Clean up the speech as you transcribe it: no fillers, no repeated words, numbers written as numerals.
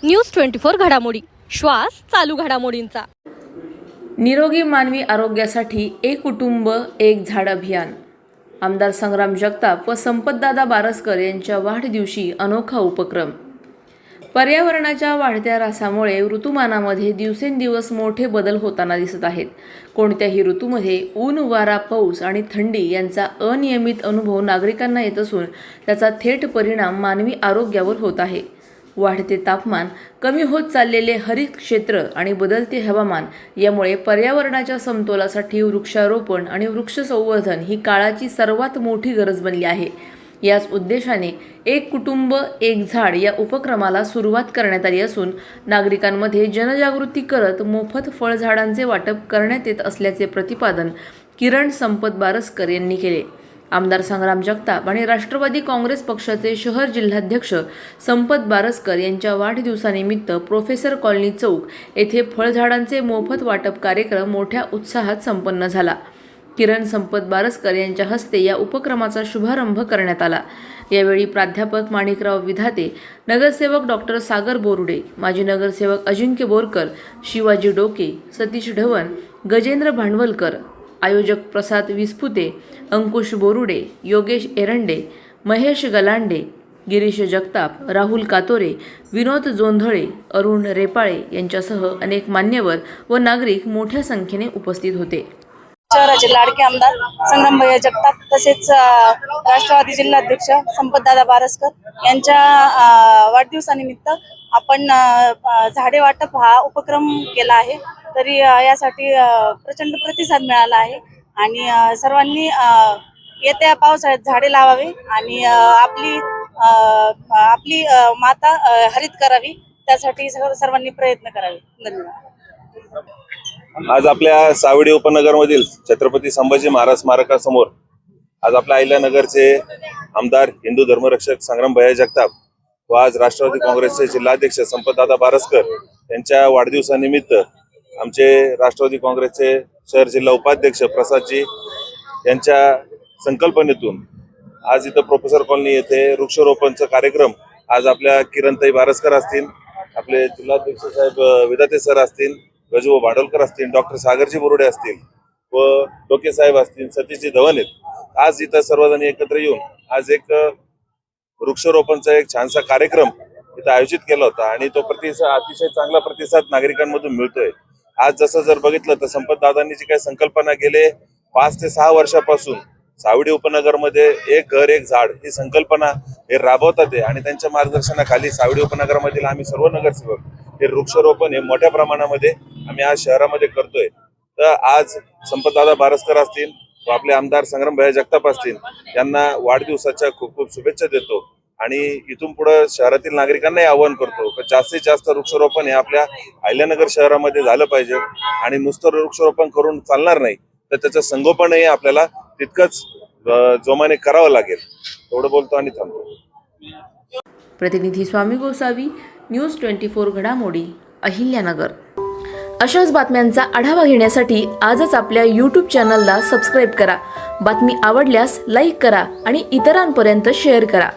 News 24 घडामोडी, श्वास चालू घडामोडींचा। निरोगी मानवी आरोग्यासाठी एक कुटुंब एक झाड अभियान। आमदार संग्राम जगताप व संपतदादा बारसकर यांच्या वाढदिवशी अनोखा उपक्रम। पर्यावरणाच्या वाढत्या ऱ्हासामुळे ऋतुमानामध्ये दिवसेंदिवस मोठे बदल होताना दिसत आहेत। कोणत्याही ऋतूमध्ये ऊन, वारा, पाऊस आणि थंडी यांचा अनियमित अनुभव नागरिकांना येत असून त्याचा थेट परिणाम मानवी आरोग्यावर होत आहे। वाढते तापमान, कमी होत चाललेले हरित क्षेत्र आणि बदलते हवामान यामुळे पर्यावरणाच्या समतोलासाठी वृक्षारोपण आणि वृक्ष संवर्धन ही काळाची सर्वात मोठी गरज बनली आहे। याच उद्देशाने एक कुटुंब एक झाड या उपक्रमाला सुरुवात करण्यात आली असून नागरिकांमध्ये जनजागृती करत मोफत फळझाडांचे वाटप करण्यात येत असल्याचे प्रतिपादन किरण संपत बारसकर यांनी केले। आमदार संग्राम जगताप आणि राष्ट्रवादी काँग्रेस पक्षाचे शहर जिल्हाध्यक्ष संपत बारसकर यांच्या वाढदिवसानिमित्त प्रोफेसर कॉलनी चौक येथे फळझाडांचे मोफत वाटप कार्यक्रम मोठ्या उत्साहात संपन्न झाला। किरण संपत बारसकर यांच्या हस्ते या उपक्रमाचा शुभारंभ करण्यात आला। यावेळी प्राध्यापक माणिकराव विधाते, नगरसेवक डॉक्टर सागर बोरुडे, माजी नगरसेवक अजिंक्य बोरकर, शिवाजी डोके, सतीश ढवण, गजेंद्र भांडवलकर, आयोजक प्रसाद विस्पुते, अंकुश बोरुडे, योगेश एरंडे, महेश गलांडे, गिरीश जगताप, राहुल कातोरे, विनोद जोंधळे, अरुण रेपाळे यांच्यासह अनेक मान्यवर व नागरिक मोठ्या संख्येने उपस्थित होते। शहराचे लाडके आमदार संग्रामभैया जगताप तसेच राष्ट्रवादी जिल्हाध्यक्ष संपतदादा बारसकर यांच्या वाढदिवसानिमित्त आपण झाडे वाटप हा उपक्रम केला आहे। तरी यासाठी प्रचंड प्रतिसाद मिळाला आहे आणि सर्वांनी येत्या पावसाळ्यात झाडे लावावी आणि आपली माता हरित करावी, त्यासाठी सर्वांनी प्रयत्न करावे। धन्यवाद। आज आपल्या सावडी उपनगरमधील छत्रपती संभाजी महाराज स्मारकासमोर आज आपल्या अहिल्यानगरचे आमदार हिंदू धर्मरक्षक संग्रामभैया जगताप व आज राष्ट्रवादी काँग्रेसचे जिल्हाध्यक्ष संपतदादा बारसकर यांच्या वाढदिवसानिमित्त आमचे राष्ट्रवादी काँग्रेसचे शहर जिल्हा उपाध्यक्ष प्रसादजी यांच्या संकल्पनेतून आज इथं प्रोफेसर कॉलनी येथे वृक्षारोपणचा कार्यक्रम आज आपल्या किरणताई बारसकर असतील, आपले जिल्हाध्यक्ष साहेब विधाते सर असतील, गजू भांडवलकर असतील, डॉक्टर सागरजी बोरुडे असतील व डोके साहेब असतील, सतीशजी धवन आहेत। आज इथं सर्वजण एकत्र येऊन आज एक वृक्षारोपणचा एक छानसा कार्यक्रम इथं आयोजित केला होता आणि तो अतिशय चांगला प्रतिसाद नागरिकांमधून मिळतोय। आज जसं जर बघितलं तर संपतदादांनी जी काही संकल्पना गेले 5 ते 6 वर्षापासून सावडी उपनगरमध्ये एक घर एक झाड ही संकल्पना हे राबवतात आणि त्यांच्या मार्गदर्शनाखाली सावडी उपनगरामधील आम्ही सर्व नगरसेवक हे वृक्षारोपण हे मोठ्या प्रमाणामध्ये आम्ही आज शहरामध्ये करतोय। तर आज संपतदादा बारसकर असतील व आपले आमदार संग्रामभैया जगताप असतील यांना वाढदिवसाच्या खूप खूप शुभेच्छा देतो आणि इथून पुढे शहरातील नागरिकांनाही आवाहन करतो की जास्तीत जास्त वृक्षारोपण हे आपल्या अहिल्यानगर शहरामध्ये झालं पाहिजे आणि नुसतं वृक्षारोपण करून चालणार नाही, तर त्याचं संगोपनही आपल्याला तितकंच जोमाने करावं लागेल। एवढं बोलतो आणि थांबतो। प्रतिनिधी स्वामी गोसावी, न्यूज 24 घडामोडी, अहिल्यानगर। अशाच बातम्यांचा आढावा घेण्यासाठी आजच आपल्या YouTube चॅनलला सबस्क्राईब करा। बातमी आवडल्यास लाईक करा आणि इतरांपर्यंत शेअर करा।